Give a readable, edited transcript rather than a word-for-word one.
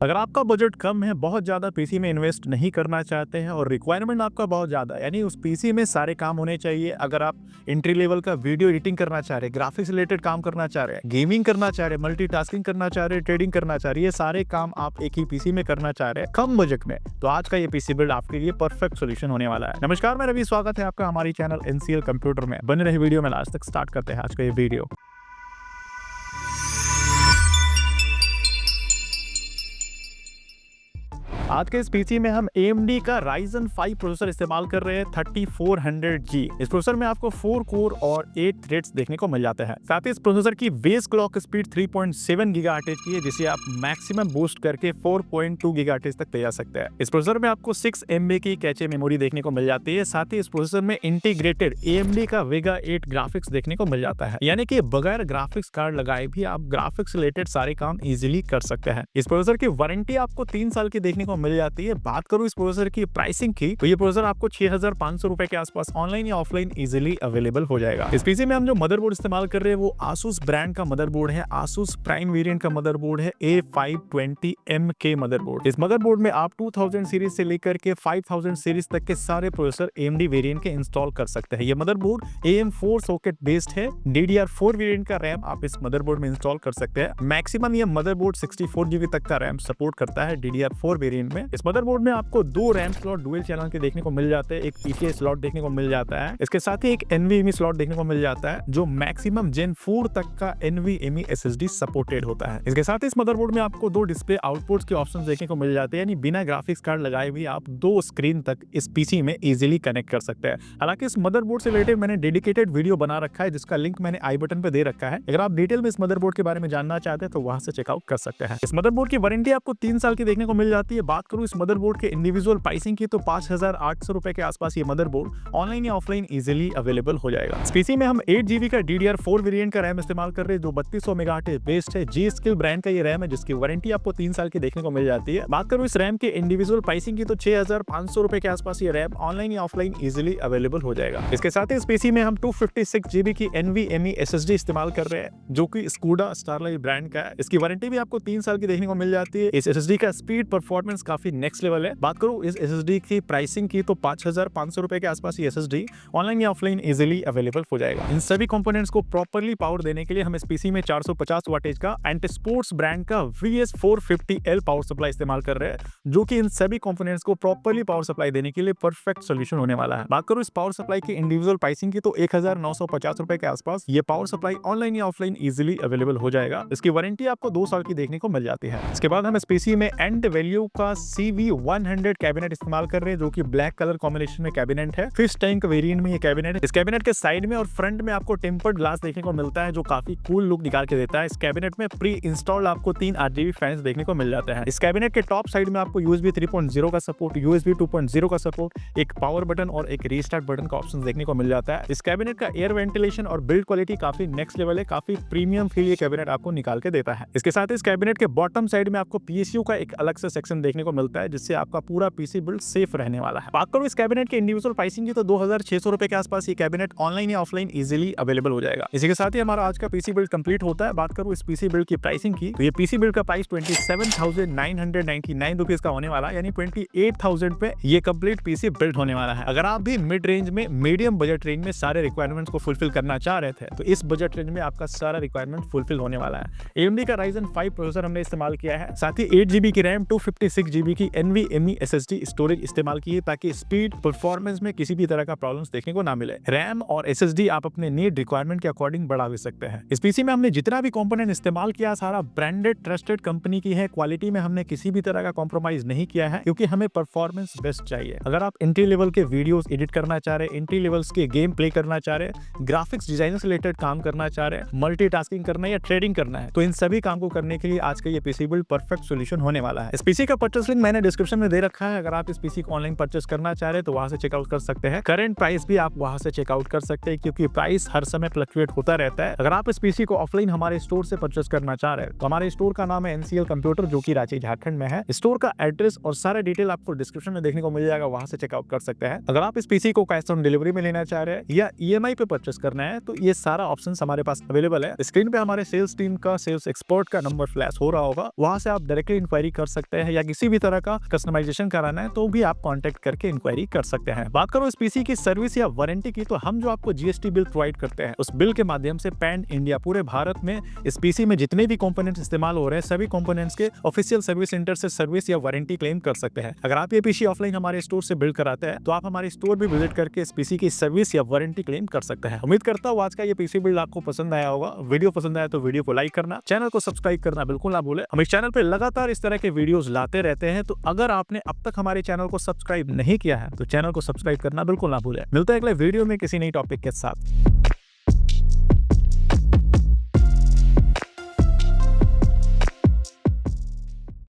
अगर आपका बजट कम है, बहुत ज़्यादा पीसी में इन्वेस्ट नहीं करना चाहते हैं और रिक्वायरमेंट आपका बहुत ज़्यादा है, यानी उस पीसी में सारे काम होने चाहिए। अगर आप एंट्री लेवल का वीडियो एडिटिंग करना चाह रहे हैं, ग्राफिक्स रिलेटेड काम करना चाह रहे हैं, गेमिंग करना चाह रहे हैं, मल्टीटास्किंग करना चाह रहे हैं, ट्रेडिंग करना चाह रहे हैं, ये सारे काम आप एक ही पीसी में करना चाह रहे हैं कम बजट में, तो आज का ये पीसी बिल्ड आपके लिए परफेक्ट सोल्यूशन होने वाला है। नमस्कार, मैं रवि, स्वागत है आपका हमारी चैनल एनसीएल कंप्यूटर में। बने रहे वीडियो में लास्ट तक। स्टार्ट करते हैं आज का ये वीडियो। आज के इस पीसी में हम AMD का Ryzen 5 प्रोसेसर इस्तेमाल कर रहे हैं 3400G। इस प्रोसेसर में आपको 4 कोर और 8 थ्रेड्स देखने को मिल जाते हैं। साथ ही इस प्रोसेसर की बेस क्लॉक स्पीड 3.7 गीगाहर्ट्ज की है, जिसे आप मैक्सिमम बूस्ट करके 4.2 गीगाहर्ट्ज तक ले जा सकते हैं। इस प्रोसेसर में आपको 6 MB की कैचे मेमोरी देखने को मिल जाती है। साथ ही इस प्रोसेसर में इंटीग्रेटेड AMD का Vega 8 ग्राफिक्स देखने को मिल जाता है, यानी कि बगैर ग्राफिक्स कार्ड लगाए भी आप ग्राफिक्स रिलेटेड सारे काम इजीली कर सकते हैं। इस प्रोसेसर की वारंटी आपको 3 साल की देखने को मिल जाती है। बात करूं इस प्रोसेसर की प्राइसिंग की, तो ये प्रोसेसर आपको 6500 रुपए के आसपास ऑनलाइन या ऑफलाइन इजीली अवेलेबल हो जाएगा। इस पीसी में हम जो मदरबोर्ड इस्तेमाल कर रहे हैं वो Asus ब्रांड का मदरबोर्ड है। Asus प्राइम वेरिएंट का मदरबोर्ड है A520M मदरबोर्ड। इस मदरबोर्ड में आप 2000 सीरीज से लेकर के 5000 सीरीज तक के सारे प्रोसेसर AMD वेरिएंट के इंस्टॉल कर सकते हैं। ये मदरबोर्ड AM4 सॉकेट बेस्ड है। DDR4 वेरिएंट का रैम आप इस मदरबोर्ड में इंस्टॉल कर सकते हैं। मैक्सिमम ये मदरबोर्ड 64 GB तक का रैम सपोर्ट करता है DDR4 वेरिएंट में। इस मदरबोर्ड में आपको 2 रैम स्लॉट डुअल चैनल के देखने को मिल जाते हैं, एक PCI स्लॉट देखने को मिल जाता है। इसके साथ ही एक NVMe स्लॉट देखने को मिल जाता है, जो मैक्सिमम Gen 4 तक का NVMe SSD सपोर्टेड होता है। इसके साथ ही इस मदरबोर्ड में आपको 2 डिस्प्ले आउटपुट्स के ऑप्शंस देखने को मिल जाते हैं, यानी बिना ग्राफिक्स कार्ड लगाए भी आप 2 स्क्रीन तक इस पीसी में इजीली कनेक्ट कर सकते हैं। हालांकि इस मदरबोर्ड से रिलेटेड मैंने डेडिकेटेड वीडियो बना रखा है, जिसका लिंक मैंने आई बटन पे दे रखा है। अगर आप डिटेल में इस मदरबोर्ड के बारे में जानना चाहते हैं तो वहां से चेकआउट कर सकते हैं। इस मदरबोर्ड की वारंटी आपको 3 साल की देखने को मिल जाती है। बात करूं इस मदरबोर्ड के इंडिविजुअल प्राइसिंग की, तो 5800 रुपए के आसपास ये मदरबोर्ड ऑनलाइन या ऑफलाइन इजीली अवेलेबल हो जाएगा। इस पीसी में हम 8 GB का DDR4 वेरिएंट का रैम इस्तेमाल कर रहे हैं, जो 3200 मेगाहर्ट्ज बेस्ड है। G-Skill ब्रांड का ये रैम है, जिसकी वारंटी आपको 3 साल की देखने को मिल जाती है। बात करूं इस रैम के इंडिविजुअल प्राइसिंग की, तो 6500 रुपए के आसपास ये रैम ऑनलाइन या ऑफलाइन इजीली अवेलेबल हो जाएगा। इसके साथ ही इस पीसी में हम 256 GB की NVMe SSD इस्तेमाल कर रहे हैं, जो कि Skoda Starlight ब्रांड का है। इसकी वारंटी भी आपको 3 साल की देखने को मिल जाती है। इस SSD का स्पीड परफॉर्मेंस काफी नेक्स्ट लेवल है। बात करूं इस SSD की प्राइसिंग की, तो 5500 रुपए के आसपास ये SSD ऑनलाइन या ऑफलाइन इजीली अवेलेबल हो जाएगा। इन सभी कंपोनेंट्स को प्रॉपर्ली पावर देने के लिए हम इस पीसी में 450 वाटेज का एंटीस्पोर्ट्स ब्रांड का VS450L पावर सप्लाई इस्तेमाल कर रहे हैं, जो कि इन सभी कंपोनेंट्स को प्रॉपर्ली पावर सप्लाई देने के लिए परफेक्ट सोल्यूशन होने वाला है। बात करूं इस पावर सप्लाई की इंडिविजुअल प्राइसिंग की, तो 1950 रुपए के आसपास ये पावर सप्लाई ऑनलाइन या ऑफलाइन इजीली अवेलेबल हो जाएगा। इसकी वारंटी आपको 2 साल की देखने को मिल जाती है। इसके बाद हम इस पीसी में एंड वैल्यू का CV100 कैबिनेट इस्तेमाल कर रहे हैं, जो कि ब्लैक कलर कॉम्बिनेशन में कैबिनेट है। फिश टैंक वेरिएंट में ये कैबिनेट है। इस कैबिनेट के साइड में और फ्रंट में आपको टेम्पर्ड ग्लास देखने को मिलता है, जो काफी कूल लुक निकाल के देता है। इस कैबिनेट में प्री इंस्टॉल्ड आपको 3 RGB फैंस देखने को मिल जाते हैं। इस कैबिनेट के टॉप साइड में आपको USB 3.0 का सपोर्ट, USB 2.0 का सपोर्ट, एक पावर बटन और एक रीस्टार्ट बटन का ऑप्शन देखने को मिल जाता है। इस कैबिनेट का एयर वेंटिलेशन और बिल्ड क्वालिटी काफी नेक्स्ट लेवल है। काफी प्रीमियम फील ये कैबिनेट आपको निकाल के देता है। इसके साथ इस कैबिनेट के बॉटम साइड में आपको PSU का एक अलग से सेक्शन देखने को मिलता है, जिससे आपका पूरा पीसी बिल्ड सेफ रहने वाला है। बात करूं इस कैबिनेट के इंडिविजुअल प्राइसिंग की, तो 2600 रुपए के आसपास ये कैबिनेट ऑनलाइन या ऑफलाइन इजीली अवेलेबल हो जाएगा। इसी के साथ ही हमारा आज का पीसी बिल्ड कंप्लीट होता है। बात करूं इस पीसी बिल्ड की प्राइसिंग की, तो ये पीसी बिल्ड का प्राइस 27,999 रुपीज का होने वाला है, यानी 28,000 पे ये कंप्लीट पीसी बिल्ड होने वाला है। अगर आप भी मिड रेंज में, मीडियम बजट रेंज में सारे रिक्वायरमेंट्स को फुलफिल करना चाह रहे थे, तो इस बजट रेंज में आपका सारा रिक्वायरमेंट फुलफिल होने वाला है। AMD का Ryzen 5 प्रोसेसर हमने इस्तेमाल किया है। साथ ही 8 GB की रैम, 256 GB की NVMe SSD स्टोरेज इस्तेमाल की है, ताकि स्पीड परफॉर्मेंस में किसी भी तरह का प्रॉब्लम्स देखने को ना मिले। रैम और SSD आप अपने नीड रिक्वायरमेंट के अकॉर्डिंग बढ़ा भी सकते हैं। इस पीसी में हमने जितना भी कंपोनेंट इस्तेमाल किया, सारा ब्रांडेड ट्रस्टेड कंपनी की है। क्वालिटी में हमने किसी भी तरह का कॉम्प्रोमाइज नहीं किया है, क्योंकि हमें परफॉर्मेंस बेस्ट चाहिए। अगर आप एंट्री लेवल के वीडियोस एडिट करना चाह रहे हैं, एंट्री लेवल्स के गेम प्ले करना चाह रहे हैं, ग्राफिक्स डिजाइन से रिलेटेड काम करना चाह रहे हैं, मल्टीटास्किंग करना है या ट्रेडिंग करना है, तो इन सभी काम को करने के लिए आज का ये पीसी बिल्ड परफेक्ट सोल्यूशन होने वाला है। इस पीसी का परचेस एक्सेस लिंक मैंने डिस्क्रिप्शन में दे रखा है। अगर आप इस पीसी को ऑनलाइन परचेस करना चाह रहे हैं तो वहां से चेकआउट कर सकते हैं। करंट प्राइस भी आप वहां से चेकआउट कर सकते हैं, क्योंकि प्राइस हर समय फ्लक्चुएट होता रहता है। अगर आप इस पीसी को ऑफलाइन हमारे स्टोर से परचेस करना चाह रहे हैं तो हमारे स्टोर का नाम है एनसीएल कंप्यूटर, जो कि रांची झारखंड में है। स्टोर का एड्रेस और सारा डिटेल आपको डिस्क्रिप्शन में देखने को मिल जाएगा, वहां से चेकआउट कर सकते हैं। अगर आप इस पीसी को कैश ऑन डिलीवरी में लेना चाह रहे हैं या ईएमआई पे परचेस करना है तो ये सारा ऑप्शन हमारे पास अवेलेबल है। स्क्रीन पे हमारे सेल्स टीम का, सेल्स एक्सपर्ट का नंबर फ्लैश हो रहा होगा, वहां से आप डायरेक्टली इंक्वायरी कर सकते हैं, या किसी भी तरह का कस्टमाइजेशन कराना है तो भी आप कांटेक्ट करके इंक्वायरी कर सकते हैं। बात करो इस पीसी की सर्विस या वारंटी की, तो हम जो आपको जीएसटी बिल प्रोवाइड करते हैं उस बिल के माध्यम से पैन इंडिया पूरे भारत में इस पीसी में जितने भी कंपोनेंट्स इस्तेमाल हो रहे हैं सभी कंपोनेंट्स के ऑफिशियल सर्विस सेंटर से सर्विस या वारंटी क्लेम कर सकते हैं। अगर आप ये पीसी ऑफलाइन हमारे स्टोर से बिल्ड कराते हैं तो आप हमारे स्टोर भी विजिट करके इस पीसी की सर्विस या वारंटी क्लेम कर सकते हैं। उम्मीद करता हूँ आज का ये पीसी बिल्ड आपको पसंद आया होगा। वीडियो पसंद आया तो वीडियो को लाइक करना, चैनल को सब्सक्राइब करना बिल्कुल ना भूले। हम इस चैनल पे लगातार इस तरह के वीडियोस लाते रहते हैं, तो अगर आपने अब तक हमारे चैनल को सब्सक्राइब नहीं किया है तो चैनल को सब्सक्राइब करना बिल्कुल ना भूले। मिलते हैं अगले वीडियो में किसी नई टॉपिक के साथ।